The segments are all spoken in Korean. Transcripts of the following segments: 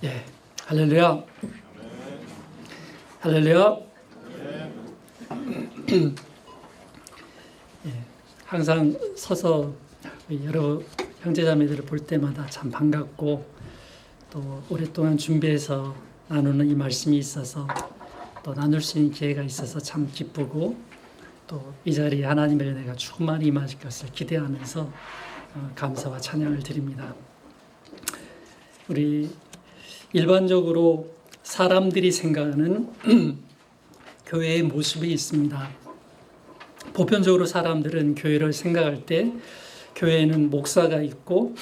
예, 할렐루야. 할렐루야. 예, 항상 서서 여러 형제자매들을 볼 때마다 참 반갑고 또 오랫동안 준비해서 나누는 이 말씀이 있어서 또 나눌 수 있는 기회가 있어서 참 기쁘고 또 이 자리에 하나님의 은혜가 충만히 임하실 것을 기대하면서 감사와 찬양을 드립니다. 우리 일반적으로 사람들이 생각하는 교회의 모습이 있습니다. 보편적으로 사람들은 교회를 생각할 때 교회에는 목사가 있고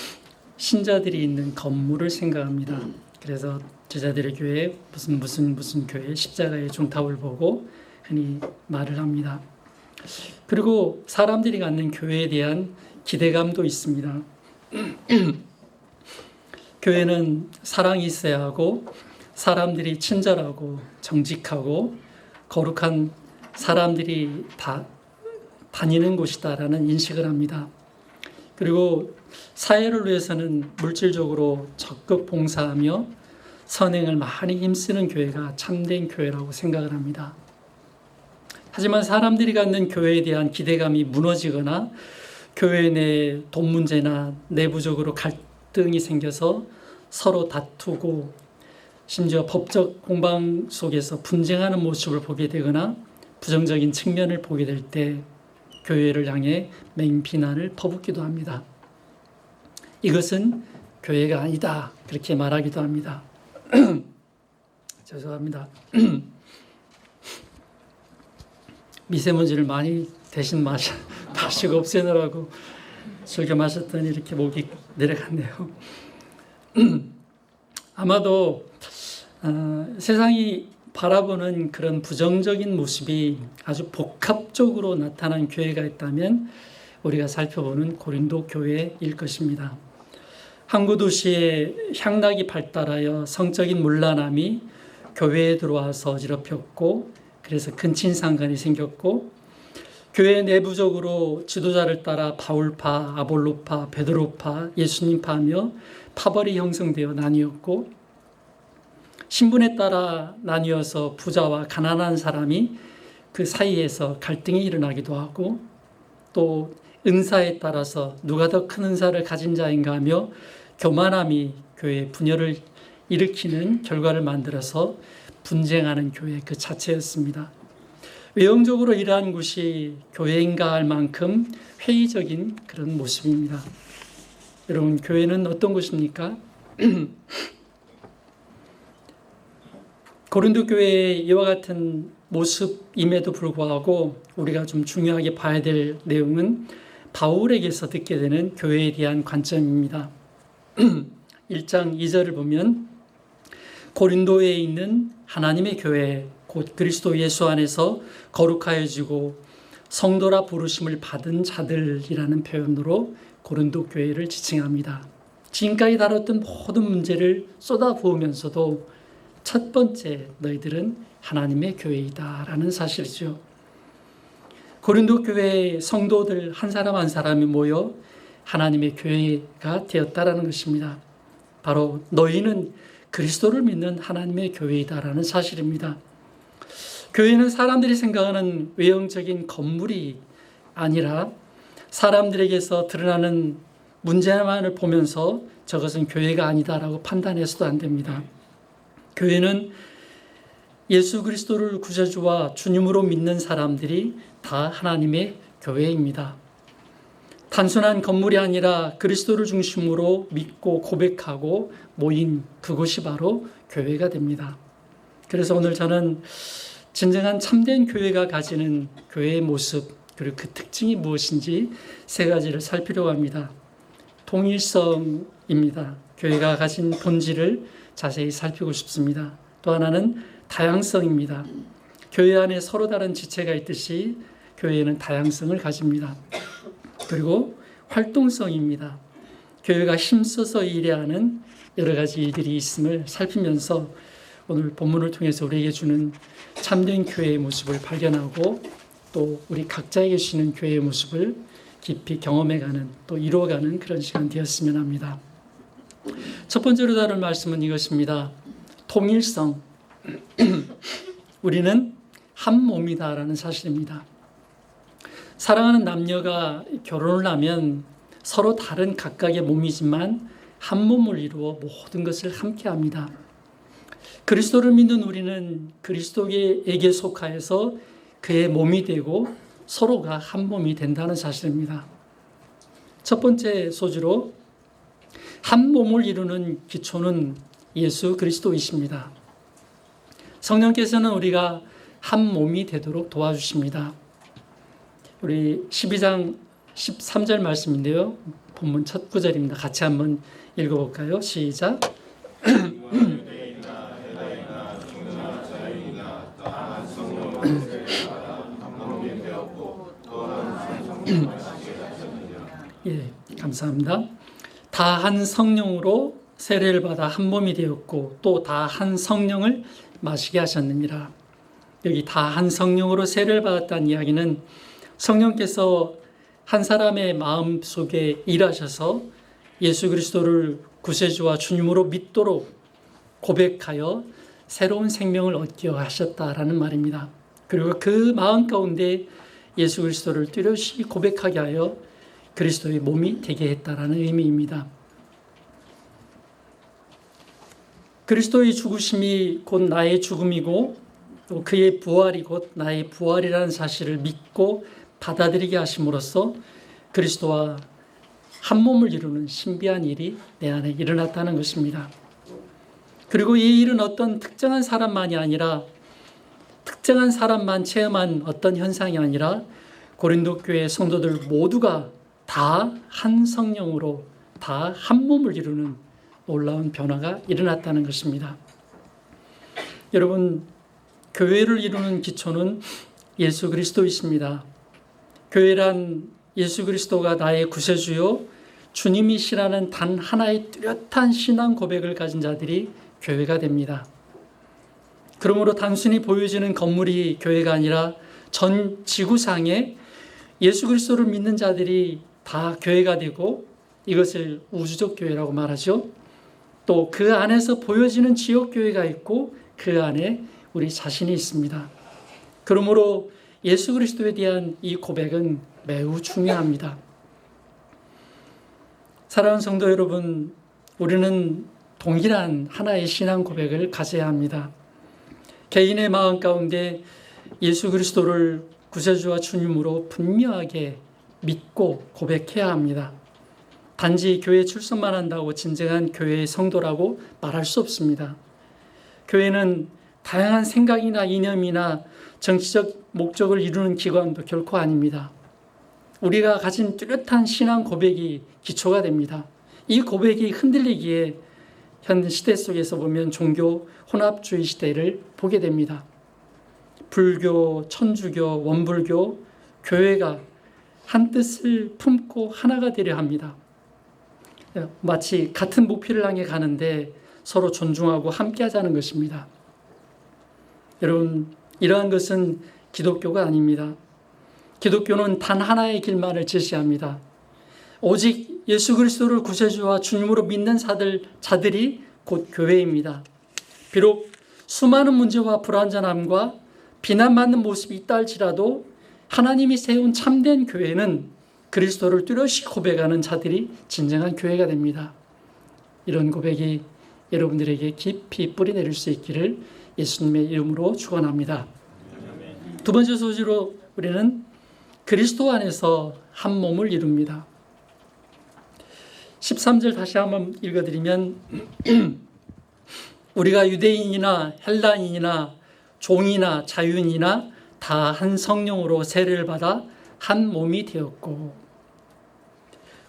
신자들이 있는 건물을 생각합니다. 그래서 제자들의 교회 무슨 교회 십자가의 종탑을 보고 흔히 말을 합니다. 그리고 사람들이 갖는 교회에 대한 기대감도 있습니다. 교회는 사랑이 있어야 하고 사람들이 친절하고 정직하고 거룩한 사람들이 다 다니는 곳이다라는 인식을 합니다. 그리고 사회를 위해서는 물질적으로 적극 봉사하며 선행을 많이 힘쓰는 교회가 참된 교회라고 생각을 합니다. 하지만 사람들이 갖는 교회에 대한 기대감이 무너지거나 교회 내 돈 문제나 내부적으로 갈등이 생겨서 서로 다투고 심지어 법적 공방 속에서 분쟁하는 모습을 보게 되거나 부정적인 측면을 보게 될 때 교회를 향해 맹비난을 퍼붓기도 합니다. 이것은 교회가 아니다 그렇게 말하기도 합니다. 죄송합니다. 미세먼지를 많이 대신 마시고 없애느라고 즐겨 마셨더니 이렇게 목이 내려갔네요. 아마도 세상이 바라보는 그런 부정적인 모습이 아주 복합적으로 나타난 교회가 있다면 우리가 살펴보는 고린도 교회일 것입니다. 항구 도시의 향락이 발달하여 성적인 문란함이 교회에 들어와서 어지럽혔고 그래서 근친상간이 생겼고 교회 내부적으로 지도자를 따라 바울파, 아볼로파, 베드로파, 예수님파하며 파벌이 형성되어 나뉘었고 신분에 따라 나뉘어서 부자와 가난한 사람이 그 사이에서 갈등이 일어나기도 하고 또 은사에 따라서 누가 더 큰 은사를 가진 자인가 하며 교만함이 교회의 분열을 일으키는 결과를 만들어서 분쟁하는 교회 그 자체였습니다. 외형적으로 이러한 곳이 교회인가 할 만큼 회의적인 그런 모습입니다. 여러분, 교회는 어떤 곳입니까? 고린도 교회의 이와 같은 모습임에도 불구하고 우리가 좀 중요하게 봐야 될 내용은 바울에게서 듣게 되는 교회에 대한 관점입니다. 1장 2절을 보면 고린도에 있는 하나님의 교회 곧 그리스도 예수 안에서 거룩하여지고 성도라 부르심을 받은 자들이라는 표현으로 고린도 교회를 지칭합니다. 지금까지 다뤘던 모든 문제를 쏟아부으면서도 첫 번째 너희들은 하나님의 교회이다라는 사실이죠. 고린도 교회의 성도들 한 사람 한 사람이 모여 하나님의 교회가 되었다라는 것입니다. 바로 너희는 그리스도를 믿는 하나님의 교회이다라는 사실입니다. 교회는 사람들이 생각하는 외형적인 건물이 아니라 사람들에게서 드러나는 문제만을 보면서 저것은 교회가 아니다라고 판단해서도 안 됩니다. 교회는 예수 그리스도를 구세주와 주님으로 믿는 사람들이 다 하나님의 교회입니다. 단순한 건물이 아니라 그리스도를 중심으로 믿고 고백하고 모인 그곳이 바로 교회가 됩니다. 그래서 오늘 저는 진정한 참된 교회가 가지는 교회의 모습 그리고 그 특징이 무엇인지 세 가지를 살피려고 합니다. 동일성입니다. 교회가 가진 본질을 자세히 살피고 싶습니다. 또 하나는 다양성입니다. 교회 안에 서로 다른 지체가 있듯이 교회는 다양성을 가집니다. 그리고 활동성입니다. 교회가 힘써서 일해야 하는 여러 가지 일들이 있음을 살피면서 오늘 본문을 통해서 우리에게 주는 참된 교회의 모습을 발견하고 또 우리 각자에게 주시는 교회의 모습을 깊이 경험해가는 또 이루어가는 그런 시간 되었으면 합니다. 첫 번째로 다룰 말씀은 이것입니다. 통일성. 우리는 한 몸이다라는 사실입니다. 사랑하는 남녀가 결혼을 하면 서로 다른 각각의 몸이지만 한 몸을 이루어 모든 것을 함께합니다. 그리스도를 믿는 우리는 그리스도에게 속하여서 그의 몸이 되고 서로가 한 몸이 된다는 사실입니다. 첫 번째 소주로 한 몸을 이루는 기초는 예수 그리스도이십니다. 성령께서는 우리가 한 몸이 되도록 도와주십니다. 우리 12장 13절 말씀인데요. 본문 첫 구절입니다. 같이 한번 읽어볼까요? 시작. 예, 감사합니다. 다 한 성령으로 세례를 받아 한 몸이 되었고 또 다 한 성령을 마시게 하셨느니라. 여기 다 한 성령으로 세례를 받았다는 이야기는 성령께서 한 사람의 마음 속에 일하셔서 예수 그리스도를 구세주와 주님으로 믿도록 고백하여 새로운 생명을 얻게 하셨다라는 말입니다. 그리고 그 마음 가운데 예수 그리스도를 뚜렷이 고백하게 하여 그리스도의 몸이 되게 했다라는 의미입니다. 그리스도의 죽으심이 곧 나의 죽음이고 또 그의 부활이 곧 나의 부활이라는 사실을 믿고 받아들이게 하심으로써 그리스도와 한 몸을 이루는 신비한 일이 내 안에 일어났다는 것입니다. 그리고 이 일은 어떤 특정한 사람만이 아니라 특정한 사람만 체험한 어떤 현상이 아니라 고린도 교회 성도들 모두가 다 한 성령으로 다 한 몸을 이루는 놀라운 변화가 일어났다는 것입니다. 여러분, 교회를 이루는 기초는 예수 그리스도이십니다. 교회란 예수 그리스도가 나의 구세주요 주님이시라는 단 하나의 뚜렷한 신앙 고백을 가진 자들이 교회가 됩니다. 그러므로 단순히 보여지는 건물이 교회가 아니라 전 지구상에 예수 그리스도를 믿는 자들이 다 교회가 되고 이것을 우주적 교회라고 말하죠. 또 그 안에서 보여지는 지역 교회가 있고 그 안에 우리 자신이 있습니다. 그러므로 예수 그리스도에 대한 이 고백은 매우 중요합니다. 사랑하는 성도 여러분, 우리는 동일한 하나의 신앙 고백을 가져야 합니다. 개인의 마음 가운데 예수 그리스도를 구세주와 주님으로 분명하게 믿고 고백해야 합니다. 단지 교회 출석만 한다고 진정한 교회의 성도라고 말할 수 없습니다. 교회는 다양한 생각이나 이념이나 정치적 목적을 이루는 기관도 결코 아닙니다. 우리가 가진 뚜렷한 신앙 고백이 기초가 됩니다. 이 고백이 흔들리기에 현 시대 속에서 보면 종교 혼합주의 시대를 보게 됩니다. 불교, 천주교, 원불교, 교회가 한 뜻을 품고 하나가 되려 합니다. 마치 같은 목표를 향해 가는데 서로 존중하고 함께 하자는 것입니다. 여러분, 이러한 것은 기독교가 아닙니다. 기독교는 단 하나의 길만을 제시합니다. 오직 예수 그리스도를 구세주와 주님으로 믿는 자들이 곧 교회입니다. 비록 수많은 문제와 불완전함과 비난받는 모습이 있다 할지라도 하나님이 세운 참된 교회는 그리스도를 뚜렷이 고백하는 자들이 진정한 교회가 됩니다. 이런 고백이 여러분들에게 깊이 뿌리 내릴 수 있기를 예수님의 이름으로 축원합니다. 두 번째 소지로 우리는 그리스도 안에서 한 몸을 이룹니다. 13절 다시 한번 읽어드리면 우리가 유대인이나 헬라인이나 종이나 자유인이나 다 한 성령으로 세례를 받아 한 몸이 되었고,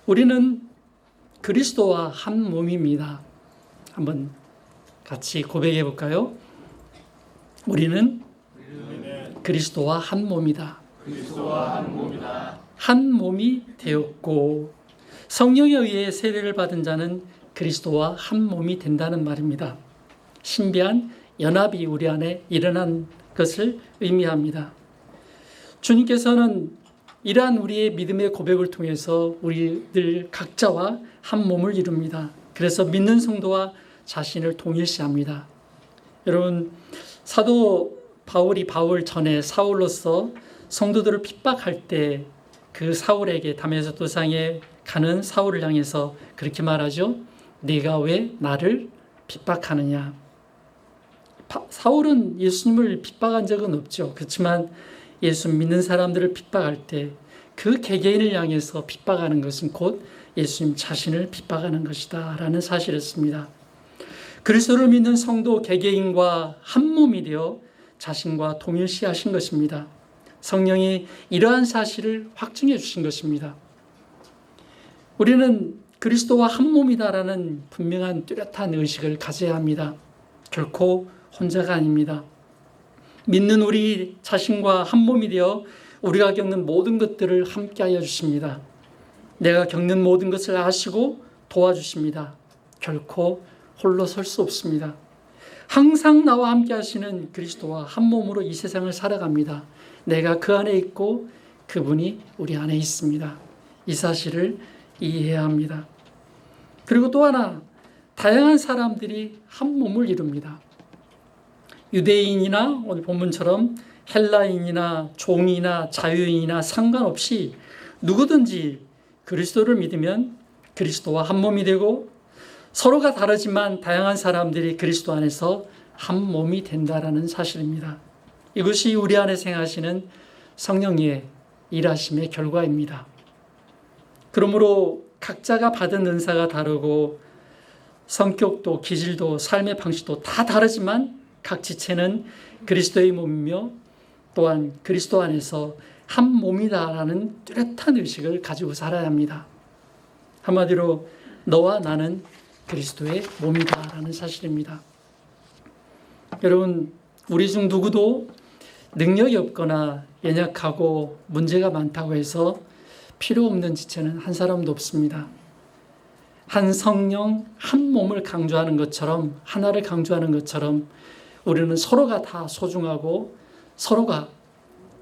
우리는 그리스도와 한 몸입니다. 한번 같이 고백해 볼까요? 우리는 그리스도와 한 몸이다. 한 몸이 되었고, 성령에 의해 세례를 받은 자는 그리스도와 한 몸이 된다는 말입니다. 신비한 연합이 우리 안에 일어난 것을 의미합니다. 주님께서는 이러한 우리의 믿음의 고백을 통해서 우리들 각자와 한 몸을 이룹니다. 그래서 믿는 성도와 자신을 동일시합니다. 여러분, 사도 바울이 바울 전에 사울로서 성도들을 핍박할 때 그 사울에게 다메섹 도상에 가는 사울을 향해서 그렇게 말하죠. 네가 왜 나를 핍박하느냐. 사울은 예수님을 핍박한 적은 없죠. 그렇지만 예수 믿는 사람들을 핍박할 때 그 개개인을 향해서 핍박하는 것은 곧 예수님 자신을 핍박하는 것이다 라는 사실이었습니다. 그리스도를 믿는 성도 개개인과 한 몸이 되어 자신과 동일시하신 것입니다. 성령이 이러한 사실을 확증해 주신 것입니다. 우리는 그리스도와 한 몸이다라는 분명한 뚜렷한 의식을 가져야 합니다. 결코 혼자가 아닙니다. 믿는 우리 자신과 한 몸이 되어 우리가 겪는 모든 것들을 함께하여 주십니다. 내가 겪는 모든 것을 아시고 도와주십니다. 결코 홀로 설 수 없습니다. 항상 나와 함께 하시는 그리스도와 한 몸으로 이 세상을 살아갑니다. 내가 그 안에 있고 그분이 우리 안에 있습니다. 이 사실을 이해해야 합니다. 그리고 또 하나, 다양한 사람들이 한 몸을 이룹니다. 유대인이나 오늘 본문처럼 헬라인이나 종이나 자유인이나 상관없이 누구든지 그리스도를 믿으면 그리스도와 한 몸이 되고 서로가 다르지만 다양한 사람들이 그리스도 안에서 한 몸이 된다라는 사실입니다. 이것이 우리 안에 생하시는 성령의 일하심의 결과입니다. 그러므로 각자가 받은 은사가 다르고 성격도 기질도 삶의 방식도 다 다르지만 각 지체는 그리스도의 몸이며 또한 그리스도 안에서 한 몸이다라는 뚜렷한 의식을 가지고 살아야 합니다. 한마디로 너와 나는 그리스도의 몸이다라는 사실입니다. 여러분, 우리 중 누구도 능력이 없거나 연약하고 문제가 많다고 해서 필요 없는 지체는 한 사람도 없습니다. 한 성령, 한 몸을 강조하는 것처럼, 하나를 강조하는 것처럼 우리는 서로가 다 소중하고 서로가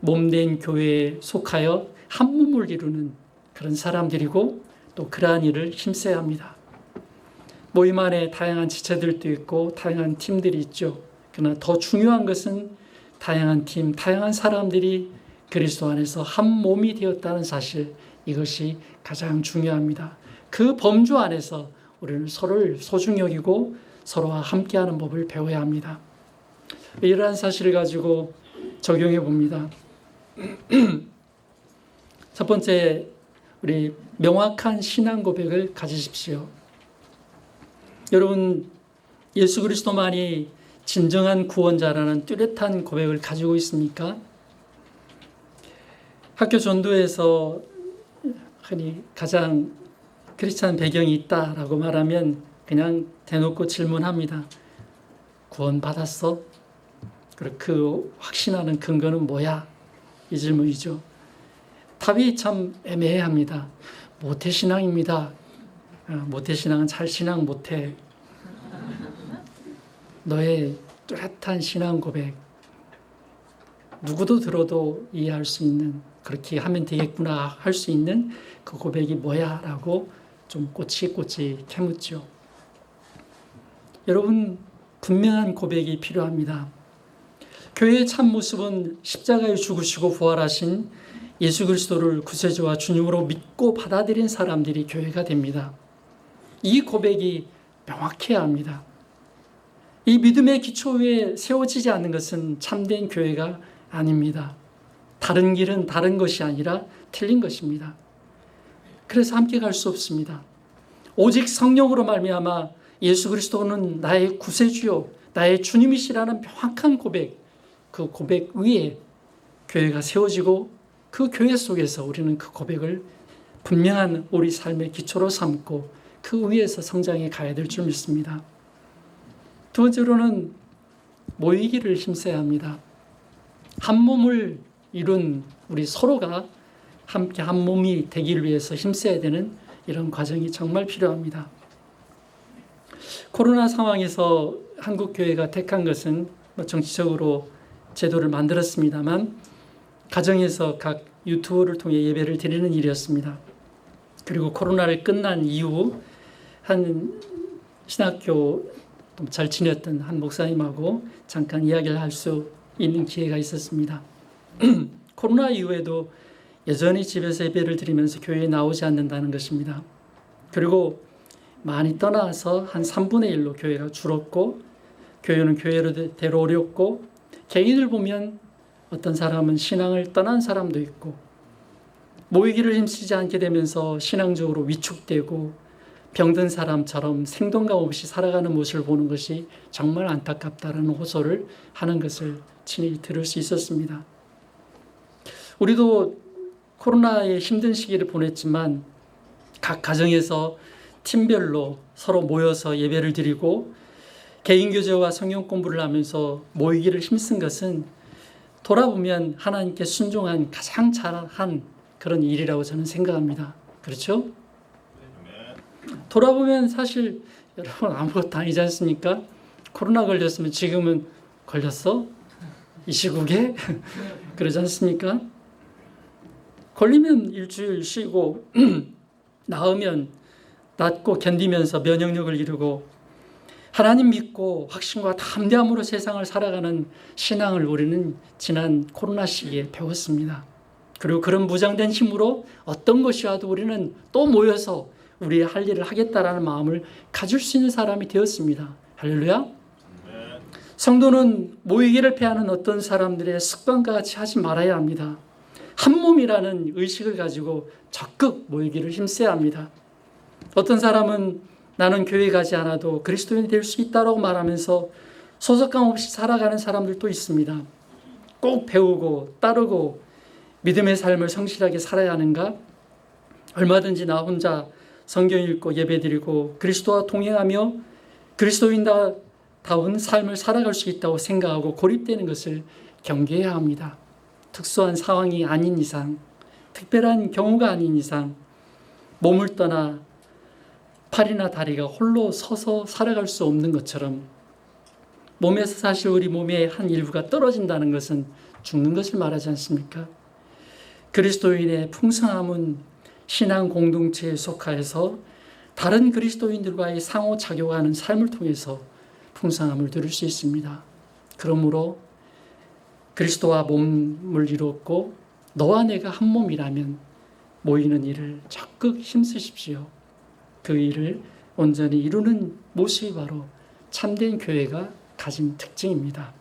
몸된 교회에 속하여 한 몸을 이루는 그런 사람들이고 또 그러한 일을 힘써야 합니다. 모임 안에 다양한 지체들도 있고 다양한 팀들이 있죠. 그러나 더 중요한 것은 다양한 팀, 다양한 사람들이 그리스도 안에서 한 몸이 되었다는 사실, 이것이 가장 중요합니다. 그 범주 안에서 우리는 서로를 소중히 여기고 서로와 함께하는 법을 배워야 합니다. 이러한 사실을 가지고 적용해 봅니다. 첫 번째, 우리 명확한 신앙 고백을 가지십시오. 여러분, 예수 그리스도만이 진정한 구원자라는 뚜렷한 고백을 가지고 있습니까? 학교 전도에서 흔히 가장 크리스찬 배경이 있다라고 말하면 그냥 대놓고 질문합니다. 구원 받았어? 그리고 그 확신하는 근거는 뭐야? 이 질문이죠. 답이 참 애매합니다. 모태신앙입니다. 모태신앙은 잘 신앙 못해. 너의 뚜렷한 신앙 고백, 누구도 들어도 이해할 수 있는, 그렇게 하면 되겠구나 할 수 있는 그 고백이 뭐야? 라고 좀 꼬치꼬치 캐묻죠. 여러분, 분명한 고백이 필요합니다. 교회의 참 모습은 십자가에 죽으시고 부활하신 예수 그리스도를 구세주와 주님으로 믿고 받아들인 사람들이 교회가 됩니다. 이 고백이 명확해야 합니다. 이 믿음의 기초 위에 세워지지 않는 것은 참된 교회가 아닙니다. 다른 길은 다른 것이 아니라 틀린 것입니다. 그래서 함께 갈 수 없습니다. 오직 성령으로 말미암아 예수 그리스도는 나의 구세주요, 나의 주님이시라는 명확한 고백, 그 고백 위에 교회가 세워지고 그 교회 속에서 우리는 그 고백을 분명한 우리 삶의 기초로 삼고 그 위에서 성장해 가야 될 줄 믿습니다. 두 번째로는 모이기를 힘써야 합니다. 한 몸을 이룬 우리 서로가 함께 한 몸이 되기를 위해서 힘써야 되는 이런 과정이 정말 필요합니다. 코로나 상황에서 한국 교회가 택한 것은 정치적으로 제도를 만들었습니다만 가정에서 각 유튜브를 통해 예배를 드리는 일이었습니다. 그리고 코로나를 끝난 이후 한 신학교 잘 지냈던 한 목사님하고 잠깐 이야기를 할 수 있는 기회가 있었습니다. 코로나 이후에도 여전히 집에서 예배를 드리면서 교회에 나오지 않는다는 것입니다. 그리고 많이 떠나서 한 3분의 1로 교회가 줄었고 교회는 교회로 어렵고 개인을 보면 어떤 사람은 신앙을 떠난 사람도 있고 모이기를 힘쓰지 않게 되면서 신앙적으로 위축되고 병든 사람처럼 생동감 없이 살아가는 모습을 보는 것이 정말 안타깝다라는 호소를 하는 것을 친히 들을 수 있었습니다. 우리도 코로나의 힘든 시기를 보냈지만 각 가정에서 팀별로 서로 모여서 예배를 드리고 개인 교제와 성경 공부를 하면서 모이기를 힘쓴 것은 돌아보면 하나님께 순종한 가장 잘한 그런 일이라고 저는 생각합니다. 그렇죠? 돌아보면 사실 여러분 아무것도 아니지 않습니까? 코로나 걸렸으면 지금은 걸렸어? 이 시국에? 그러지 않습니까? 걸리면 일주일 쉬고 나으면 낫고 견디면서 면역력을 이루고 하나님 믿고 확신과 담대함으로 세상을 살아가는 신앙을 우리는 지난 코로나 시기에 배웠습니다. 그리고 그런 무장된 힘으로 어떤 것이 와도 우리는 또 모여서 우리의 할 일을 하겠다라는 마음을 가질 수 있는 사람이 되었습니다. 할렐루야. 성도는 모이기를 패하는 어떤 사람들의 습관과 같이 하지 말아야 합니다. 한 몸이라는 의식을 가지고 적극 모이기를 힘써야 합니다. 어떤 사람은 나는 교회 가지 않아도 그리스도인이 될 수 있다고 말하면서 소속감 없이 살아가는 사람들도 있습니다. 꼭 배우고 따르고 믿음의 삶을 성실하게 살아야 하는가? 얼마든지 나 혼자 성경 읽고 예배드리고 그리스도와 동행하며 그리스도인다운 삶을 살아갈 수 있다고 생각하고 고립되는 것을 경계해야 합니다. 특수한 상황이 아닌 이상, 특별한 경우가 아닌 이상 몸을 떠나 팔이나 다리가 홀로 서서 살아갈 수 없는 것처럼 몸에서 사실 우리 몸의 한 일부가 떨어진다는 것은 죽는 것을 말하지 않습니까? 그리스도인의 풍성함은 신앙 공동체에 속하여서 다른 그리스도인들과의 상호작용하는 삶을 통해서 풍성함을 누릴 수 있습니다. 그러므로 그리스도와 몸을 이루었고 너와 내가 한 몸이라면 모이는 일을 적극 힘쓰십시오. 그 일을 온전히 이루는 모습이 바로 참된 교회가 가진 특징입니다.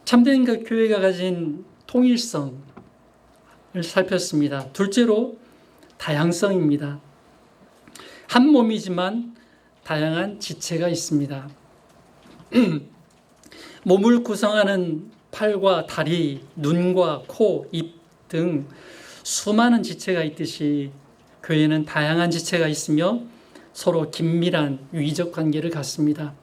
참된 그 교회가 가진 통일성을 살폈습니다. 둘째로 다양성입니다. 한 몸이지만 다양한 지체가 있습니다. 몸을 구성하는 팔과 다리, 눈과 코, 입 등 수많은 지체가 있듯이 교회는 다양한 지체가 있으며 서로 긴밀한 유의적 관계를 갖습니다.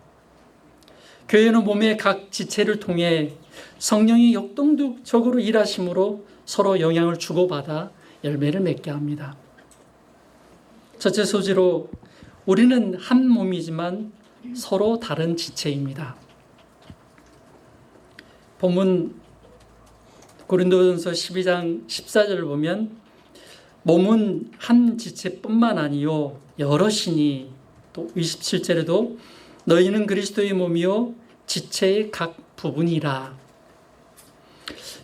교회는 몸의 각 지체를 통해 성령이 역동적으로 일하심으로 서로 영향을 주고받아 열매를 맺게 합니다. 첫째 소지로 우리는 한 몸이지만 서로 다른 지체입니다. 본문 고린도전서 12장 14절을 보면 몸은 한 지체뿐만 아니요 여럿이니 또 27절에도 너희는 그리스도의 몸이요 지체의 각 부분이라.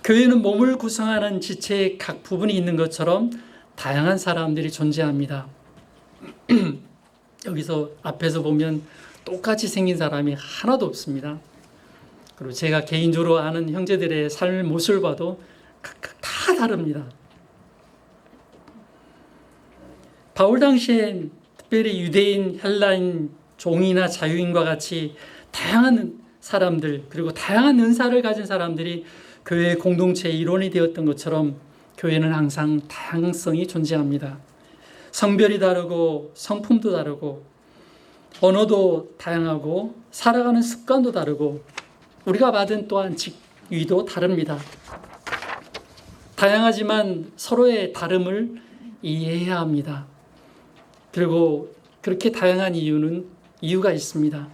교회는 몸을 구성하는 지체의 각 부분이 있는 것처럼 다양한 사람들이 존재합니다. 여기서 앞에서 보면 똑같이 생긴 사람이 하나도 없습니다. 그리고 제가 개인적으로 아는 형제들의 삶의 모습을 봐도 각각 다 다릅니다. 바울 당시엔 특별히 유대인, 헬라인, 종이나 자유인과 같이 다양한 사람들 그리고 다양한 은사를 가진 사람들이 교회의 공동체의 일원이 되었던 것처럼 교회는 항상 다양성이 존재합니다. 성별이 다르고 성품도 다르고 언어도 다양하고 살아가는 습관도 다르고 우리가 받은 또한 직위도 다릅니다. 다양하지만 서로의 다름을 이해해야 합니다. 그리고 그렇게 다양한 이유가 있습니다.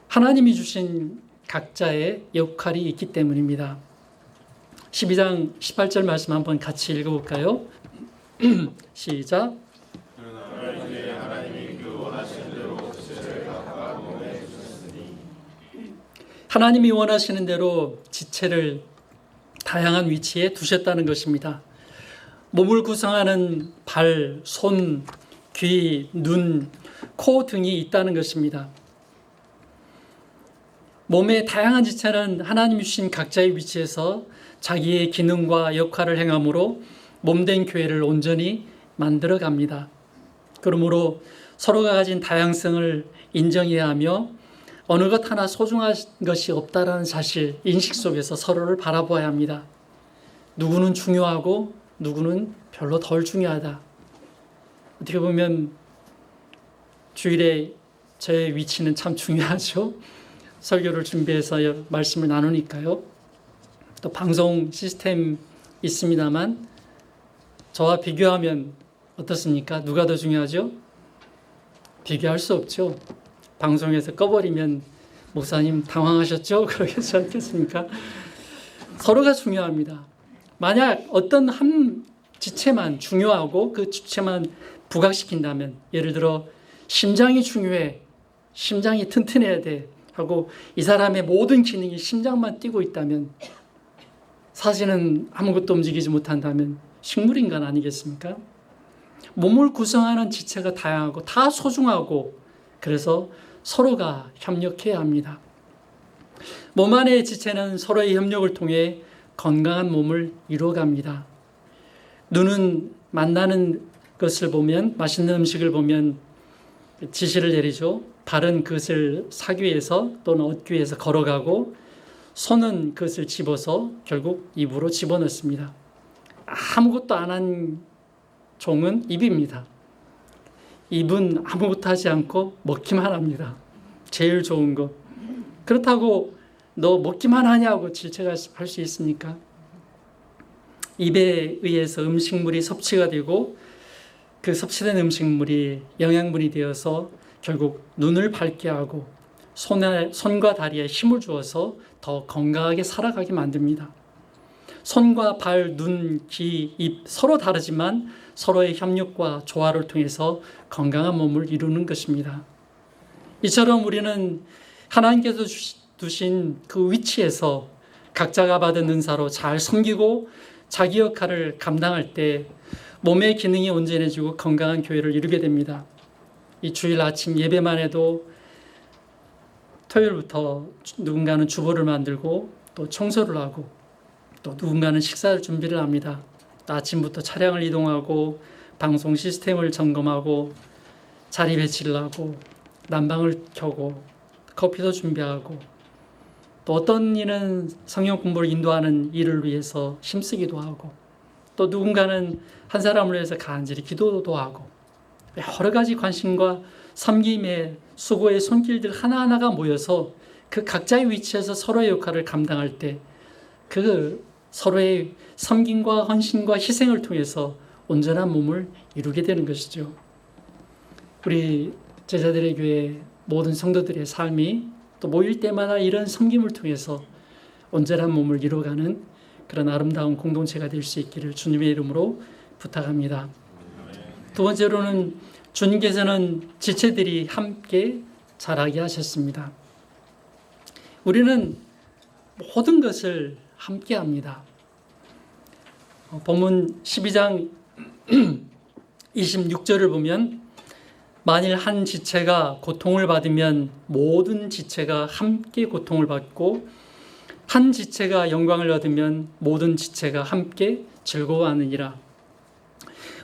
하나님이 주신 각자의 역할이 있기 때문입니다. 12장 18절 말씀 한번 같이 읽어볼까요? 시작. 그러나 이제 하나님이 그 원하신 하나님이 원하시는 대로 지체를 다양한 위치에 두셨다는 것입니다. 몸을 구성하는 발, 손, 귀, 눈, 코 등이 있다는 것입니다. 몸의 다양한 지체는 하나님이 주신 각자의 위치에서 자기의 기능과 역할을 행함으로 몸된 교회를 온전히 만들어 갑니다. 그러므로 서로가 가진 다양성을 인정해야 하며 어느 것 하나 소중한 것이 없다라는 사실, 인식 속에서 서로를 바라보아야 합니다. 누구는 중요하고 누구는 별로 덜 중요하다. 어떻게 보면 주일에 저의 위치는 참 중요하죠. 설교를 준비해서 말씀을 나누니까요. 또 방송 시스템 있습니다만 저와 비교하면 어떻습니까? 누가 더 중요하죠? 비교할 수 없죠. 방송에서 꺼버리면 목사님 당황하셨죠? 그러겠지 않겠습니까? 서로가 중요합니다. 만약 어떤 한 지체만 중요하고 그 지체만 부각시킨다면, 예를 들어 심장이 중요해, 심장이 튼튼해야 돼 하고 이 사람의 모든 기능이 심장만 뛰고 있다면, 사실은 아무것도 움직이지 못한다면 식물인간 아니겠습니까? 몸을 구성하는 지체가 다양하고 다 소중하고, 그래서 서로가 협력해야 합니다. 몸 안의 지체는 서로의 협력을 통해 건강한 몸을 이루어갑니다. 눈은 만나는 것을 보면, 맛있는 음식을 보면 지시를 내리죠. 발은 그것을 사기 위해서 또는 얻기 위해서 걸어가고, 손은 그것을 집어서 결국 입으로 집어넣습니다. 아무것도 안 한 종은 입입니다. 입은 아무것도 하지 않고 먹기만 합니다. 제일 좋은 거. 그렇다고 너 먹기만 하냐고 질책할 수 있습니까? 입에 의해서 음식물이 섭취가 되고 그 섭취된 음식물이 영양분이 되어서 결국 눈을 밝게 하고 손과 다리에 힘을 주어서 더 건강하게 살아가게 만듭니다. 손과 발, 눈, 귀, 입 서로 다르지만 서로의 협력과 조화를 통해서 건강한 몸을 이루는 것입니다. 이처럼 우리는 하나님께서 두신 그 위치에서 각자가 받은 은사로 잘 섬기고 자기 역할을 감당할 때 몸의 기능이 온전해지고 건강한 교회를 이루게 됩니다. 이 주일 아침 예배만 해도 토요일부터 누군가는 주보를 만들고 또 청소를 하고 또 누군가는 식사를 준비를 합니다. 또 아침부터 차량을 이동하고 방송 시스템을 점검하고 자리 배치를 하고 난방을 켜고 커피도 준비하고, 또 어떤 이는 성경 공부를 인도하는 일을 위해서 힘쓰기도 하고, 또 누군가는 한 사람을 위해서 간절히 기도도 하고, 여러 가지 관심과 섬김의 수고의 손길들 하나하나가 모여서 그 각자의 위치에서 서로의 역할을 감당할 때 그 서로의 섬김과 헌신과 희생을 통해서 온전한 몸을 이루게 되는 것이죠. 우리 제자들의 교회 모든 성도들의 삶이 또 모일 때마다 이런 섬김을 통해서 온전한 몸을 이루어가는 그런 아름다운 공동체가 될 수 있기를 주님의 이름으로 부탁합니다. 두 번째로는 주님께서는 지체들이 함께 자라게 하셨습니다. 우리는 모든 것을 함께 합니다. 본문 12장 26절을 보면, 만일 한 지체가 고통을 받으면 모든 지체가 함께 고통을 받고, 한 지체가 영광을 얻으면 모든 지체가 함께 즐거워하느니라.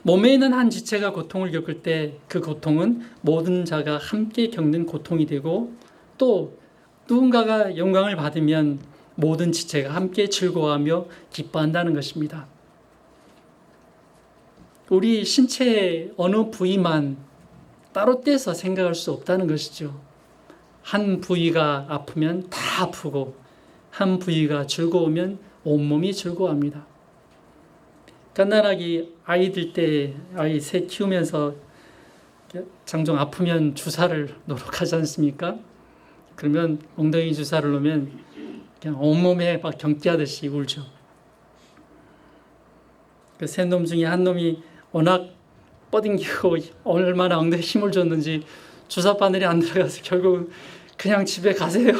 몸에 있는 한 지체가 고통을 겪을 때 그 고통은 모든 자가 함께 겪는 고통이 되고, 또 누군가가 영광을 받으면 모든 지체가 함께 즐거워하며 기뻐한다는 것입니다. 우리 신체의 어느 부위만 따로 떼서 생각할 수 없다는 것이죠. 한 부위가 아프면 다 아프고 한 부위가 즐거우면 온몸이 즐거워합니다. 갓난아기 아이들 때 아이 새 키우면서 장종 아프면 주사를 놓으러 가지 않습니까? 그러면 엉덩이 주사를 놓으면 그냥 온몸에 막 경기하듯이 울죠. 그 세 놈 중에 한 놈이 워낙 뻗ing기고 얼마나 엉덩이에 힘을 줬는지 주사 바늘이 안 들어가서 결국은 그냥 집에 가세요.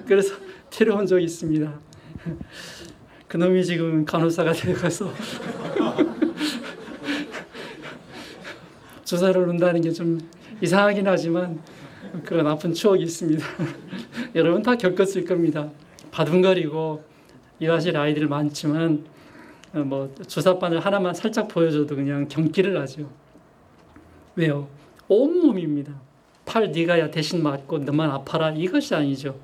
그래서 데려온 적이 있습니다. 그놈이 지금 간호사가 되어가서 주사를 놓는다는 게 좀 이상하긴 하지만 그런 아픈 추억이 있습니다. 여러분 다 겪었을 겁니다. 바둥거리고 일하실 아이들 많지만 주사바늘 하나만 살짝 보여줘도 그냥 경기를 하죠. 왜요? 온몸입니다. 팔 네가 대신 맞고 너만 아파라 이것이 아니죠.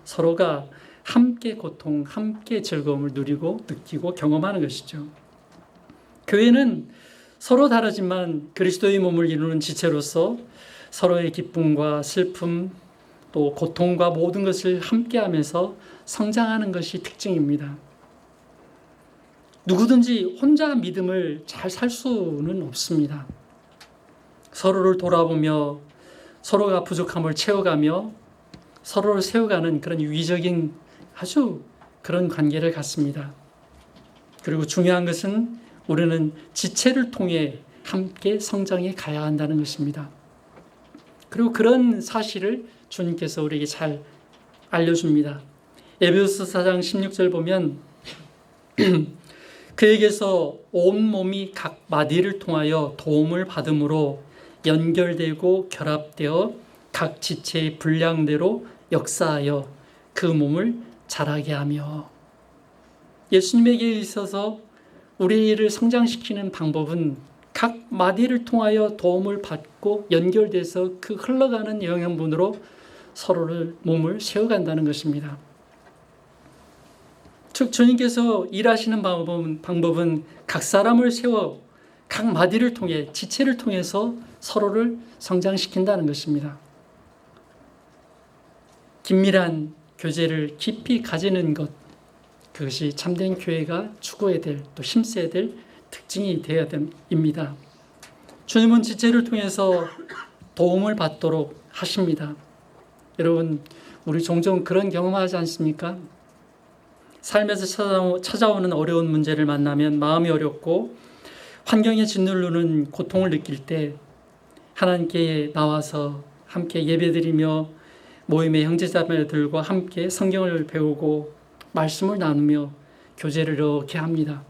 서로가 함께 고통, 함께 즐거움을 누리고 느끼고 경험하는 것이죠. 교회는 서로 다르지만 그리스도의 몸을 이루는 지체로서 서로의 기쁨과 슬픔 또 고통과 모든 것을 함께하면서 성장하는 것이 특징입니다. 누구든지 혼자 믿음을 잘 살 수는 없습니다. 서로를 돌아보며 서로가 부족함을 채워가며 서로를 세워가는 그런 유기적인 아주 그런 관계를 갖습니다. 그리고 중요한 것은 우리는 지체를 통해 함께 성장해 가야 한다는 것입니다. 그리고 그런 사실을 주님께서 우리에게 잘 알려줍니다. 에베소서 4장 16절 보면 그에게서 온 몸이 각 마디를 통하여 도움을 받음으로 연결되고 결합되어 각 지체의 분량대로 역사하여 그 몸을 자라게 하며, 예수님에게 있어서 우리를 성장시키는 방법은 각 마디를 통하여 도움을 받고 연결돼서 그 흘러가는 영양분으로 서로를 몸을 세워간다는 것입니다. 즉 주님께서 일하시는 방법은 각 사람을 세워 각 마디를 통해 지체를 통해서 서로를 성장시킨다는 것입니다. 긴밀한 교제를 깊이 가지는 것, 그것이 참된 교회가 추구해야 될, 또 힘써야 될 특징이 되어야 됩니다. 주님은 지체를 통해서 도움을 받도록 하십니다. 여러분, 우리 종종 그런 경험하지 않습니까? 삶에서 찾아오는 어려운 문제를 만나면 마음이 어렵고 환경에 짓누르는 고통을 느낄 때 하나님께 나와서 함께 예배드리며 모임의 형제자매들과 함께 성경을 배우고 말씀을 나누며 교제를 이렇게 합니다.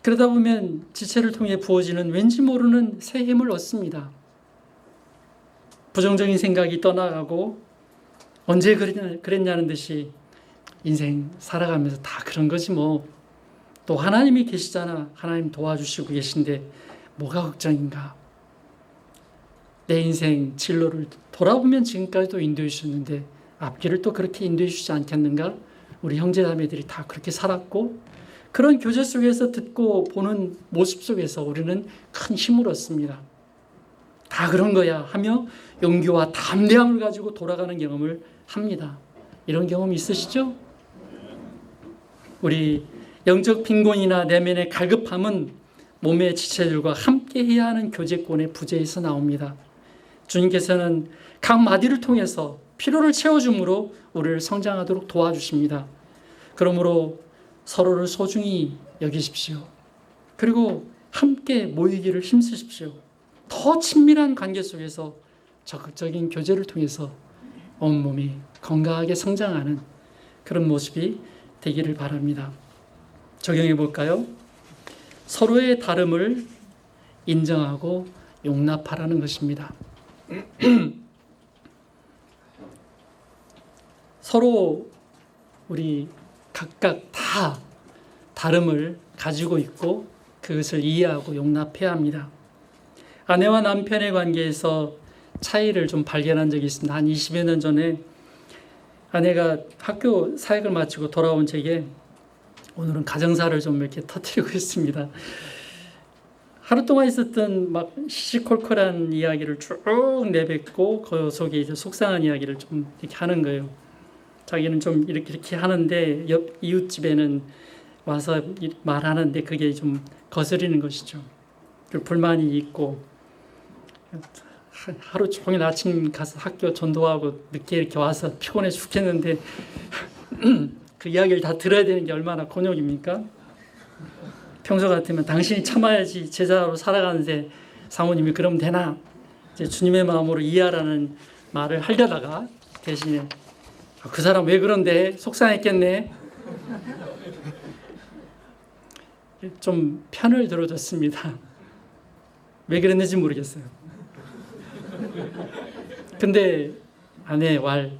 그러다 보면 지체를 통해 부어지는 왠지 모르는 새 힘을 얻습니다. 부정적인 생각이 떠나가고 언제 그랬냐는 듯이 인생 살아가면서 다 그런 거지 뭐. 또 하나님이 계시잖아. 하나님 도와주시고 계신데 뭐가 걱정인가. 내 인생 진로를 돌아보면 지금까지도 인도해 주셨는데 앞길을 또 그렇게 인도해 주시지 않겠는가. 우리 형제자매들이 다 그렇게 살았고 그런 교제 속에서 듣고 보는 모습 속에서 우리는 큰 힘을 얻습니다. 다 그런 거야 하며 용기와 담대함을 가지고 돌아가는 경험을 합니다. 이런 경험 있으시죠? 우리 영적 빈곤이나 내면의 갈급함은 몸의 지체들과 함께 해야 하는 교제권의 부재에서 나옵니다. 주님께서는 각 마디를 통해서 필요를 채워줌으로 우리를 성장하도록 도와주십니다. 그러므로 서로를 소중히 여기십시오. 그리고 함께 모이기를 힘쓰십시오. 더 친밀한 관계 속에서 적극적인 교제를 통해서 온몸이 건강하게 성장하는 그런 모습이 되기를 바랍니다. 적용해 볼까요? 서로의 다름을 인정하고 용납하라는 것입니다. 서로 우리 각각 다 다름을 가지고 있고 그것을 이해하고 용납해야 합니다. 아내와 남편의 관계에서 차이를 좀 발견한 적이 있습니다. 한 20여 년 전에 아내가 학교 사역을 마치고 돌아온 제게 오늘은 가정사를 좀 이렇게 터뜨리고 있습니다. 하루 동안 있었던 막 시시콜콜한 이야기를 쭉 내뱉고 그 속에 이제 속상한 이야기를 좀 이렇게 하는 거예요. 자기는 좀 이렇게 하는데 옆 이웃집에는 와서 말하는데 그게 좀 거스리는 것이죠. 불만이 있고 하루 종일 아침 가서 학교 전도하고 늦게 이렇게 와서 피곤해 죽겠는데 그 이야기를 다 들어야 되는 게 얼마나 곤욕입니까? 평소 같으면 당신이 참아야지 제자로 살아가는데 사모님이 그러면 되나? 이제 주님의 마음으로 이해하라는 말을 하려다가 대신에 그 사람 왜 그런데 속상했겠네. 좀 편을 들어줬습니다. 왜 그랬는지 모르겠어요. 근데 아내 왈,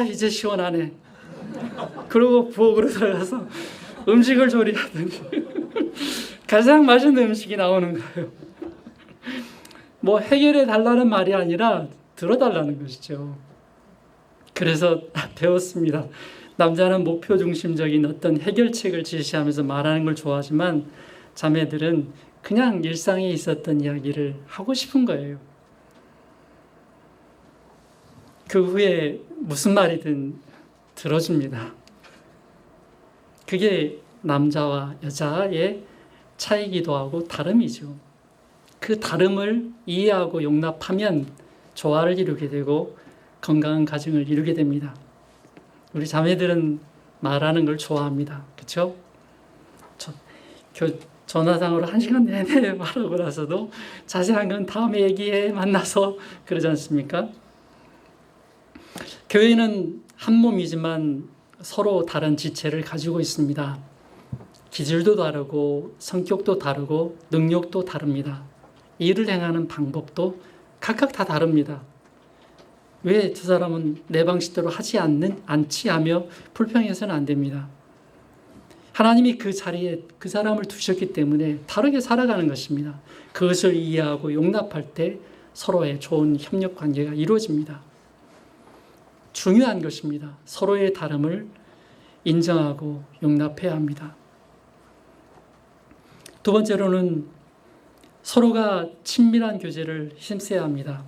이제 시원하네. 그러고 부엌으로 들어가서 음식을 조리하더니 가장 맛있는 음식이 나오는 거예요. 뭐 해결해 달라는 말이 아니라 들어달라는 것이죠. 그래서 배웠습니다. 남자는 목표 중심적인 어떤 해결책을 제시하면서 말하는 걸 좋아하지만 자매들은 그냥 일상에 있었던 이야기를 하고 싶은 거예요. 그 후에 무슨 말이든 들어줍니다. 그게 남자와 여자의 차이기도 하고 다름이죠. 그 다름을 이해하고 용납하면 조화를 이루게 되고 건강한 가정을 이루게 됩니다. 우리 자매들은 말하는 걸 좋아합니다. 그렇죠? 전화상으로 1시간 내내 말하고 나서도 자세한 건 다음에 얘기해 만나서 그러지 않습니까? 교회는 한 몸이지만 서로 다른 지체를 가지고 있습니다. 기질도 다르고 성격도 다르고 능력도 다릅니다. 일을 행하는 방법도 각각 다 다릅니다. 왜 저 사람은 내 방식대로 하지 않지 하며 불평해서는 안 됩니다. 하나님이 그 자리에 그 사람을 두셨기 때문에 다르게 살아가는 것입니다. 그것을 이해하고 용납할 때 서로의 좋은 협력 관계가 이루어집니다. 중요한 것입니다. 서로의 다름을 인정하고 용납해야 합니다. 두 번째로는 서로가 친밀한 교제를 힘써야 합니다.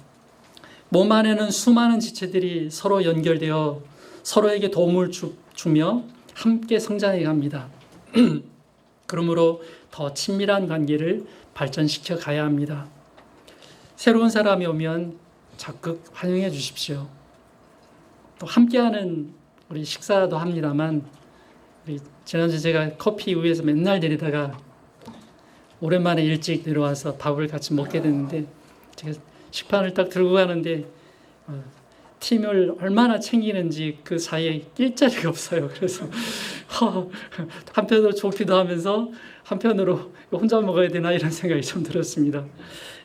몸 안에는 수많은 지체들이 서로 연결되어 서로에게 도움을 주며 함께 성장해 갑니다. 그러므로 더 친밀한 관계를 발전시켜 가야 합니다. 새로운 사람이 오면 적극 환영해 주십시오. 또 함께하는 우리 식사도 합니다만 지난주 제가 커피 위에서 맨날 내리다가 오랜만에 일찍 내려와서 밥을 같이 먹게 됐는데 제가 식판을 딱 들고 가는데 팀을 얼마나 챙기는지 그 사이에 낄 자리가 없어요. 그래서 한편으로 좋기도 하면서 한편으로 혼자 먹어야 되나 이런 생각이 좀 들었습니다.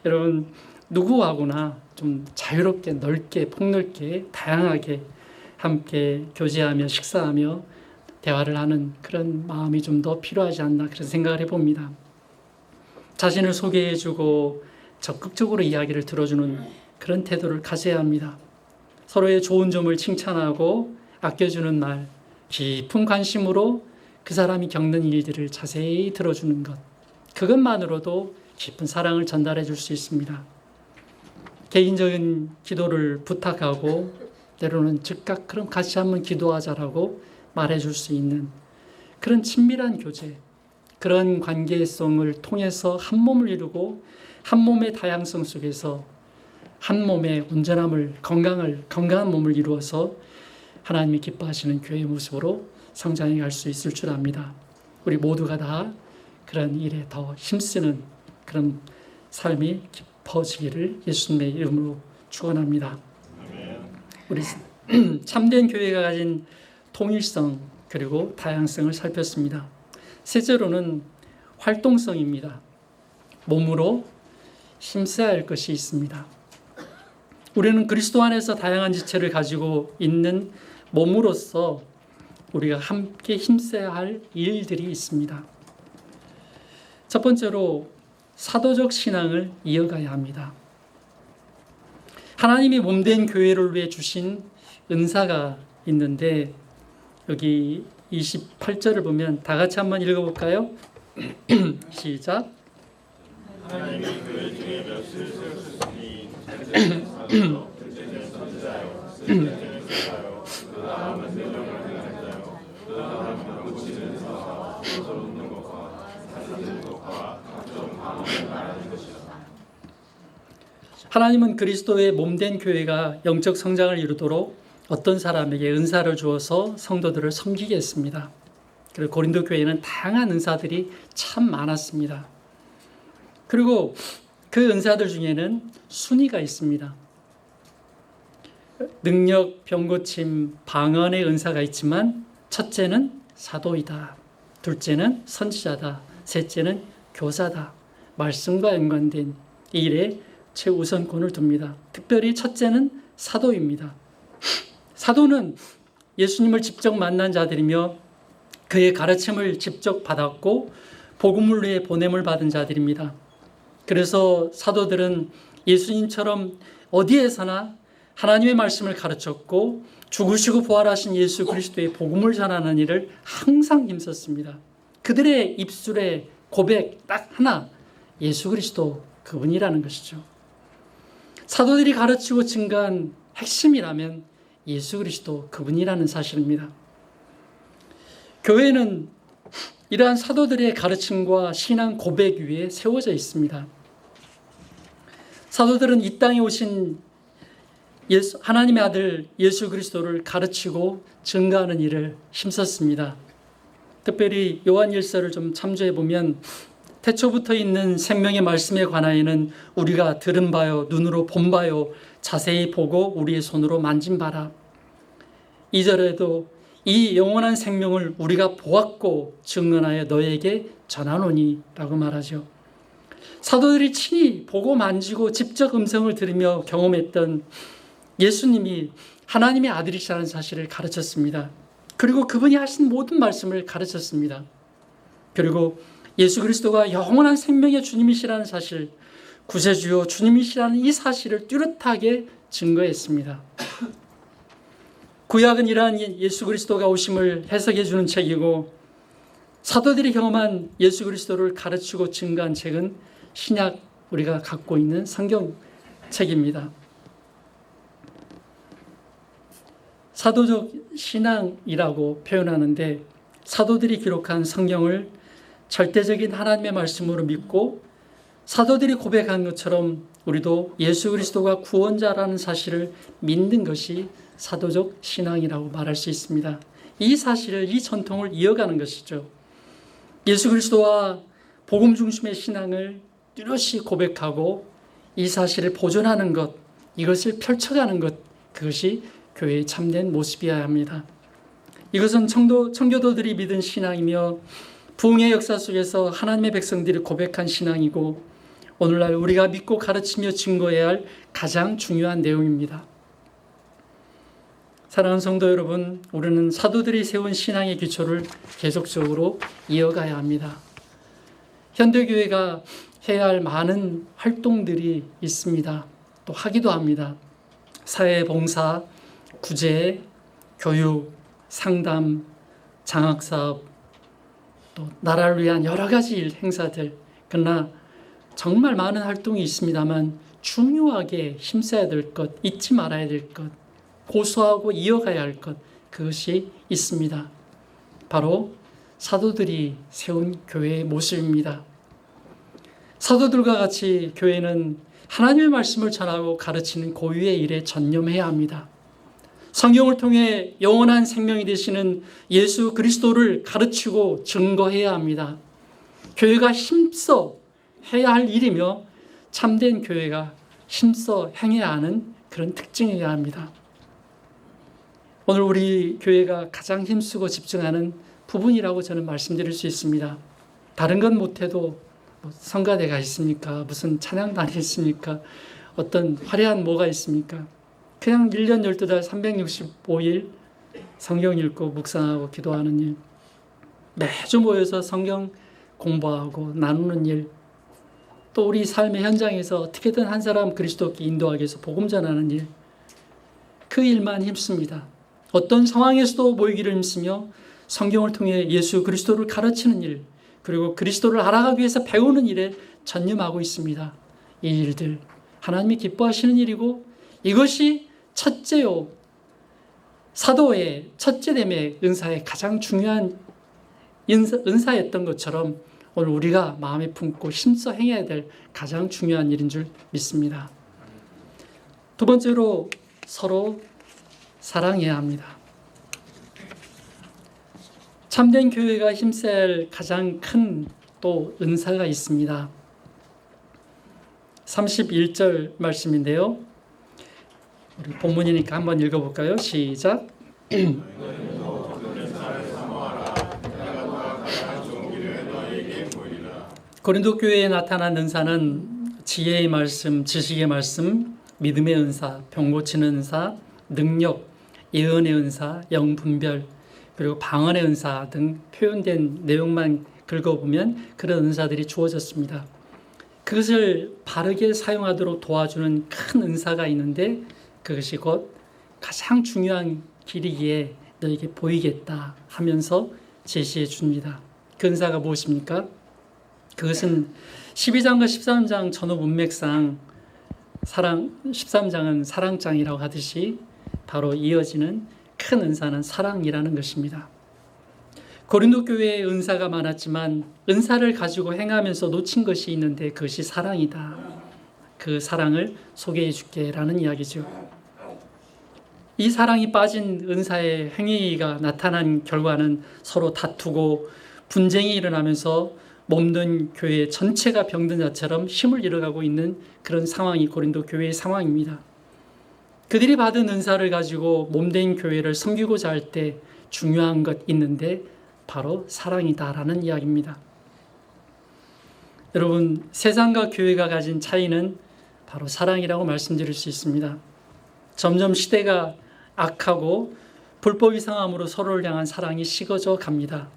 여러분 누구하고나 좀 자유롭게 넓게 폭넓게 다양하게 함께 교제하며 식사하며 대화를 하는 그런 마음이 좀 더 필요하지 않나 그런 생각을 해봅니다. 자신을 소개해주고 적극적으로 이야기를 들어주는 그런 태도를 가져야 합니다. 서로의 좋은 점을 칭찬하고 아껴주는 말, 깊은 관심으로 그 사람이 겪는 일들을 자세히 들어주는 것, 그것만으로도 깊은 사랑을 전달해 줄 수 있습니다. 개인적인 기도를 부탁하고 때로는 즉각 그럼 같이 한번 기도하자라고 말해줄 수 있는 그런 친밀한 교제, 그런 관계성을 통해서 한 몸을 이루고 한 몸의 다양성 속에서 한 몸의 온전함을 건강한 몸을 이루어서 하나님이 기뻐하시는 교회의 모습으로 성장해 갈 수 있을 줄 압니다. 우리 모두가 다 그런 일에 더 힘쓰는 그런 삶이 깊어지기를 예수님의 이름으로 축원합니다. 우리 참된 교회가 가진 통일성 그리고 다양성을 살폈습니다. 셋째로는 활동성입니다. 몸으로 힘써야 할 것이 있습니다. 우리는 그리스도 안에서 다양한 지체를 가지고 있는 몸으로서 우리가 함께 힘써야 할 일들이 있습니다. 첫 번째로 사도적 신앙을 이어가야 합니다. 하나님이 몸된 교회를 위해 주신 은사가 있는데 여기 28절을 보면 다 같이 한번 읽어볼까요? 시작. 하나님이 교회 중에 몇을 세우셨으니 첫째는 선지자요, 둘째는 교사요, 그 다음은 명령을 행하는 자요, 그 다음은 고치는 사와 서로 돕는 것과 사사는 것과 각종 방언을 말하는 것이다. 하나님은 그리스도의 몸된 교회가 영적 성장을 이루도록 어떤 사람에게 은사를 주어서 성도들을 섬기게 했습니다. 그리고 고린도 교회에는 다양한 은사들이 참 많았습니다. 그리고 그 은사들 중에는 순위가 있습니다. 능력, 병고침, 방언의 은사가 있지만 첫째는 사도이다. 둘째는 선지자다. 셋째는 교사다. 말씀과 연관된 이 일에 최우선권을 둡니다. 특별히 첫째는 사도입니다. 사도는 예수님을 직접 만난 자들이며 그의 가르침을 직접 받았고 복음을 위해 보냄을 받은 자들입니다. 그래서 사도들은 예수님처럼 어디에서나 하나님의 말씀을 가르쳤고 죽으시고 부활하신 예수 그리스도의 복음을 전하는 일을 항상 힘썼습니다. 그들의 입술의 고백 딱 하나, 예수 그리스도 그분이라는 것이죠. 사도들이 가르치고 증거한 핵심이라면 예수 그리스도 그분이라는 사실입니다. 교회는 이러한 사도들의 가르침과 신앙 고백 위에 세워져 있습니다. 사도들은 이 땅에 오신 하나님의 아들 예수 그리스도를 가르치고 증거하는 일을 힘썼습니다. 특별히 요한일서를 좀 참조해 보면 태초부터 있는 생명의 말씀에 관하여는 우리가 들은 바요 눈으로 본 바요 자세히 보고 우리의 손으로 만진 바라. 2절에도 이 영원한 생명을 우리가 보았고 증언하여 너에게 전하노니 라고 말하죠. 사도들이 친히 보고 만지고 직접 음성을 들으며 경험했던 예수님이 하나님의 아들이시라는 사실을 가르쳤습니다. 그리고 그분이 하신 모든 말씀을 가르쳤습니다. 그리고 예수 그리스도가 영원한 생명의 주님이시라는 사실, 구세주요 주님이시라는 이 사실을 뚜렷하게 증거했습니다. 구약은 이러한 예수 그리스도가 오심을 해석해 주는 책이고 사도들이 경험한 예수 그리스도를 가르치고 증거한 책은 신약 우리가 갖고 있는 성경책입니다. 사도적 신앙이라고 표현하는데 사도들이 기록한 성경을 절대적인 하나님의 말씀으로 믿고 사도들이 고백한 것처럼 우리도 예수 그리스도가 구원자라는 사실을 믿는 것이 사도적 신앙이라고 말할 수 있습니다. 이 사실을, 이 전통을 이어가는 것이죠. 예수 그리스도와 복음 중심의 신앙을 뚜렷이 고백하고 이 사실을 보존하는 것, 이것을 펼쳐가는 것, 그것이 교회의 참된 모습이어야 합니다. 이것은 청교도들이 믿은 신앙이며 부흥의 역사 속에서 하나님의 백성들이 고백한 신앙이고 오늘날 우리가 믿고 가르치며 증거해야 할 가장 중요한 내용입니다. 사랑하는 성도 여러분, 우리는 사도들이 세운 신앙의 기초를 계속적으로 이어가야 합니다. 현대교회가 해야 할 많은 활동들이 있습니다. 또 하기도 합니다. 사회봉사, 구제, 교육, 상담, 장학사업, 또 나라를 위한 여러 가지 행사들. 그러나 정말 많은 활동이 있습니다만 중요하게 힘써야 될 것, 잊지 말아야 될 것, 고수하고 이어가야 할 것, 그것이 있습니다. 바로 사도들이 세운 교회의 모습입니다. 사도들과 같이 교회는 하나님의 말씀을 전하고 가르치는 고유의 일에 전념해야 합니다. 성경을 통해 영원한 생명이 되시는 예수 그리스도를 가르치고 증거해야 합니다. 교회가 힘써 해야 할 일이며 참된 교회가 힘써 행해야 하는 그런 특징이어야 합니다. 오늘 우리 교회가 가장 힘쓰고 집중하는 부분이라고 저는 말씀드릴 수 있습니다. 다른 건 못해도 성가대가 있습니까? 무슨 찬양단이 있습니까? 어떤 화려한 뭐가 있습니까? 그냥 1년 12달 365일 성경 읽고 묵상하고 기도하는 일, 매주 모여서 성경 공부하고 나누는 일, 또 우리 삶의 현장에서 어떻게든 한 사람 그리스도께 인도하기 위해서 복음 전하는 일, 그 일만 힘씁니다. 어떤 상황에서도 모이기를 힘쓰며 성경을 통해 예수 그리스도를 가르치는 일, 그리고 그리스도를 알아가기 위해서 배우는 일에 전념하고 있습니다. 이 일들 하나님이 기뻐하시는 일이고 이것이 첫째요, 사도의 첫째됨의 은사의 가장 중요한 은사였던 것처럼 오늘 우리가 마음에 품고 힘써 행해야 될 가장 중요한 일인 줄 믿습니다. 두 번째로 서로 사랑해야 합니다. 참된 교회가 힘써야 할 가장 큰 또 은사가 있습니다. 31절 말씀인데요. 우리 본문이니까 한번 읽어볼까요? 시작. 고린도 교회에 나타난 은사는 지혜의 말씀, 지식의 말씀, 믿음의 은사, 병 고치는 은사, 능력, 예언의 은사, 영분별, 그리고 방언의 은사 등 표현된 내용만 긁어보면 그런 은사들이 주어졌습니다. 그것을 바르게 사용하도록 도와주는 큰 은사가 있는데 그것이 곧 가장 중요한 길이기에 너에게 보이겠다 하면서 제시해 줍니다. 그 은사가 무엇입니까? 그것은 12장과 13장 전후 문맥상 13장은 사랑장이라고 하듯이 바로 이어지는 큰 은사는 사랑이라는 것입니다. 고린도 교회에 은사가 많았지만 은사를 가지고 행하면서 놓친 것이 있는데 그것이 사랑이다. 그 사랑을 소개해 줄게라는 이야기죠. 이 사랑이 빠진 은사의 행위가 나타난 결과는 서로 다투고 분쟁이 일어나면서 몸든 교회 전체가 병든 자처럼 힘을 잃어가고 있는 그런 상황이 고린도 교회의 상황입니다. 그들이 받은 은사를 가지고 몸된 교회를 섬기고자 할 때 중요한 것 있는데 바로 사랑이다라는 이야기입니다. 여러분, 세상과 교회가 가진 차이는 바로 사랑이라고 말씀드릴 수 있습니다. 점점 시대가 악하고 불법 이상함으로 서로를 향한 사랑이 식어져 갑니다.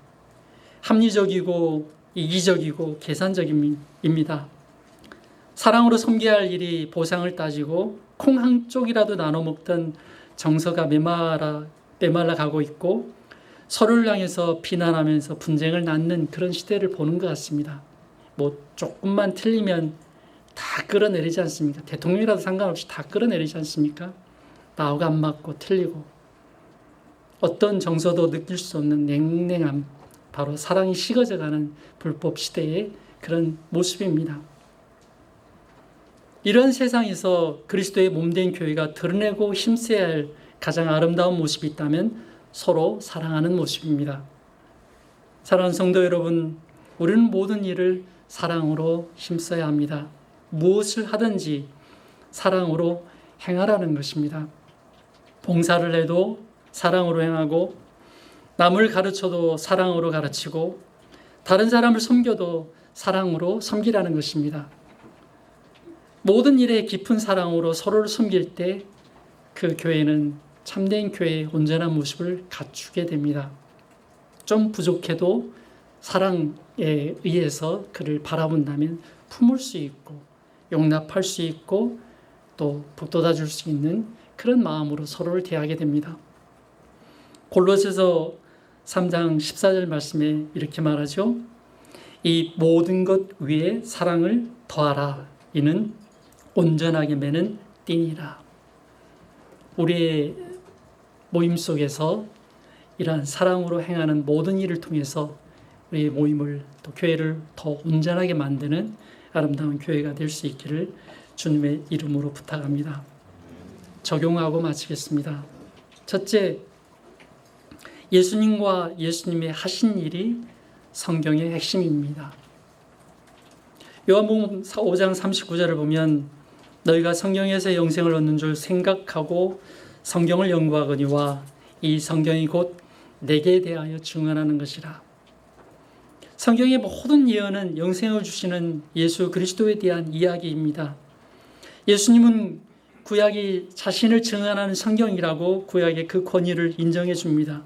합리적이고 이기적이고 계산적입니다. 사랑으로 섬겨야 할 일이 보상을 따지고 콩 한 쪽이라도 나눠 먹던 정서가 메말라 가고 있고 서로를 향해서 비난하면서 분쟁을 낳는 그런 시대를 보는 것 같습니다. 뭐 조금만 틀리면 다 끌어내리지 않습니까? 대통령이라도 상관없이 다 끌어내리지 않습니까? 나하고 안 맞고 틀리고 어떤 정서도 느낄 수 없는 냉랭함, 바로 사랑이 식어져가는 불법 시대의 그런 모습입니다. 이런 세상에서 그리스도의 몸된 교회가 드러내고 힘써야 할 가장 아름다운 모습이 있다면 서로 사랑하는 모습입니다. 사랑하는 성도 여러분, 우리는 모든 일을 사랑으로 힘써야 합니다. 무엇을 하든지 사랑으로 행하라는 것입니다. 봉사를 해도 사랑으로 행하고 남을 가르쳐도 사랑으로 가르치고 다른 사람을 섬겨도 사랑으로 섬기라는 것입니다. 모든 일에 깊은 사랑으로 서로를 섬길 때 그 교회는 참된 교회의 온전한 모습을 갖추게 됩니다. 좀 부족해도 사랑에 의해서 그를 바라본다면 품을 수 있고 용납할 수 있고 또 북돋아 줄 수 있는 그런 마음으로 서로를 대하게 됩니다. 골로새서 3장 14절 말씀에 이렇게 말하죠. 이 모든 것 위에 사랑을 더하라. 이는 온전하게 매는 띠니라. 우리의 모임 속에서 이러한 사랑으로 행하는 모든 일을 통해서 우리의 모임을 또 교회를 더 온전하게 만드는 아름다운 교회가 될 수 있기를 주님의 이름으로 부탁합니다. 적용하고 마치겠습니다. 첫째, 예수님과 예수님의 하신 일이 성경의 핵심입니다. 요한복음 5장 39절을 보면 너희가 성경에서 영생을 얻는 줄 생각하고 성경을 연구하거니와 이 성경이 곧 내게 대하여 증언하는 것이라. 성경의 모든 예언은 영생을 주시는 예수 그리스도에 대한 이야기입니다. 예수님은 구약이 자신을 증언하는 성경이라고 구약의 그 권위를 인정해 줍니다.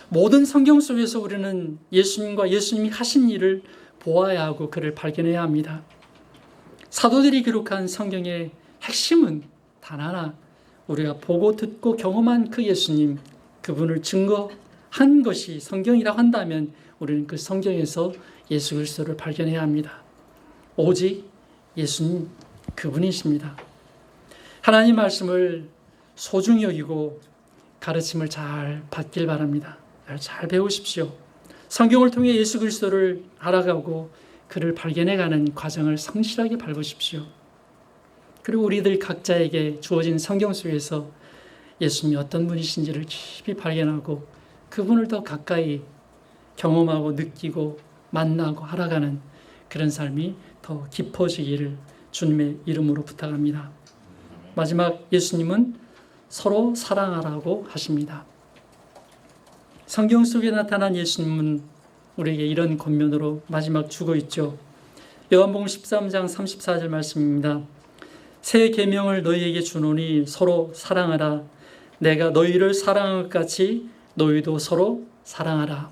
모든 성경 속에서 우리는 예수님과 예수님이 하신 일을 보아야 하고 그를 발견해야 합니다. 사도들이 기록한 성경의 핵심은 단 하나, 우리가 보고 듣고 경험한 그 예수님, 그분을 증거한 것이 성경이라고 한다면 우리는 그 성경에서 예수 그리스도를 발견해야 합니다. 오직 예수님 그분이십니다. 하나님 말씀을 소중히 여기고 가르침을 잘 받길 바랍니다. 잘 배우십시오. 성경을 통해 예수 그리스도를 알아가고 그를 발견해가는 과정을 성실하게 밟으십시오. 그리고 우리들 각자에게 주어진 성경 속에서 예수님이 어떤 분이신지를 깊이 발견하고 그분을 더 가까이 경험하고 느끼고 만나고 알아가는 그런 삶이 더 깊어지기를 주님의 이름으로 부탁합니다. 마지막 예수님은 서로 사랑하라고 하십니다. 성경 속에 나타난 예수님은 우리에게 이런 권면으로 마지막 주고 있죠. 요한복음 13장 34절 말씀입니다. 새 계명을 너희에게 주노니 서로 사랑하라. 내가 너희를 사랑한 것 같이 너희도 서로 사랑하라.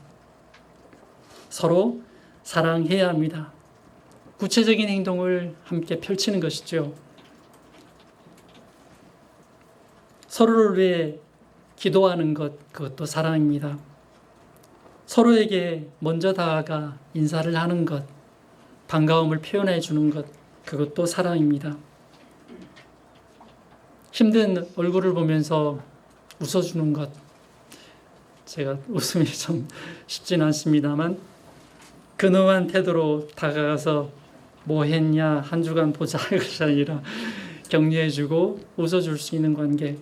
서로 사랑해야 합니다. 구체적인 행동을 함께 펼치는 것이죠. 서로를 위해 기도하는 것, 그것도 사랑입니다. 서로에게 먼저 다가가 인사를 하는 것, 반가움을 표현해 주는 것, 그것도 사랑입니다. 힘든 얼굴을 보면서 웃어주는 것, 제가 웃음이 좀 쉽지는 않습니다만 근엄한 태도로 다가가서 뭐 했냐, 한 주간 보자 이것이 아니라 격려해주고 웃어줄 수 있는 관계,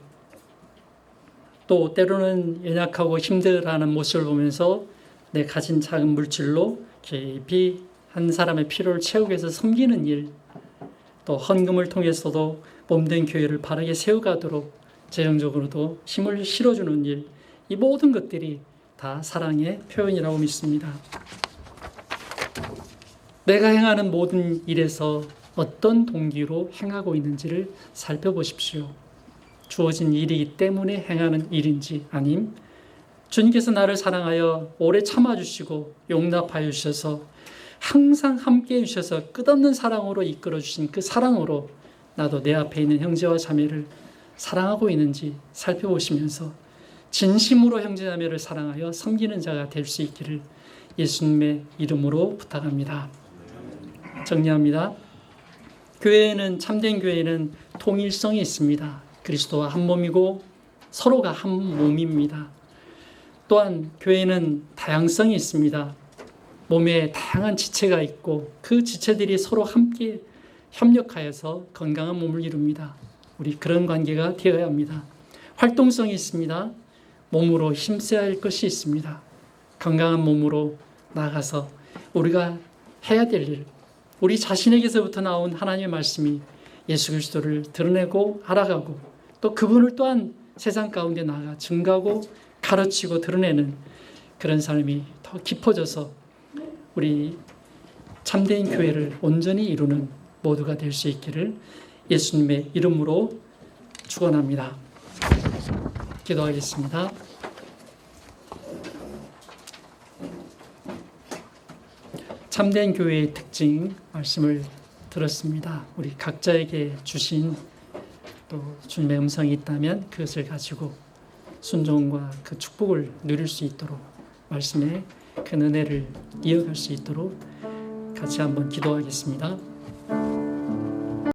또 때로는 연약하고 힘들어하는 모습을 보면서 내 가진 작은 물질로 깊이 한 사람의 필요를 채우기 위해서 섬기는 일, 또 헌금을 통해서도 몸된 교회를 바르게 세워가도록 재정적으로도 힘을 실어주는 일, 이 모든 것들이 다 사랑의 표현이라고 믿습니다. 내가 행하는 모든 일에서 어떤 동기로 행하고 있는지를 살펴보십시오. 주어진 일이기 때문에 행하는 일인지, 아님 주님께서 나를 사랑하여 오래 참아주시고 용납하여 주셔서 항상 함께해 주셔서 끝없는 사랑으로 이끌어 주신 그 사랑으로 나도 내 앞에 있는 형제와 자매를 사랑하고 있는지 살펴보시면서 진심으로 형제자매를 사랑하여 섬기는 자가 될 수 있기를 예수님의 이름으로 부탁합니다. 정리합니다. 교회에는, 참된 교회에는 통일성이 있습니다. 그리스도와 한 몸이고 서로가 한 몸입니다. 또한 교회는 다양성이 있습니다. 몸에 다양한 지체가 있고 그 지체들이 서로 함께 협력하여서 건강한 몸을 이룹니다. 우리 그런 관계가 되어야 합니다. 활동성이 있습니다. 몸으로 힘써야 할 것이 있습니다. 건강한 몸으로 나가서 우리가 해야 될 일, 우리 자신에게서부터 나온 하나님의 말씀이 예수 그리스도를 드러내고 알아가고 또 그분을 또한 세상 가운데 나가 증거하고 가르치고 드러내는 그런 삶이 더 깊어져서 우리 참된 교회를 온전히 이루는 모두가 될 수 있기를 예수님의 이름으로 축원합니다. 기도하겠습니다. 참된 교회의 특징 말씀을 들었습니다. 우리 각자에게 주신 또 주님의 음성이 있다면 그것을 가지고 순종과 그 축복을 누릴 수 있도록 말씀의 그 은혜를 이어갈 수 있도록 같이 한번 기도하겠습니다.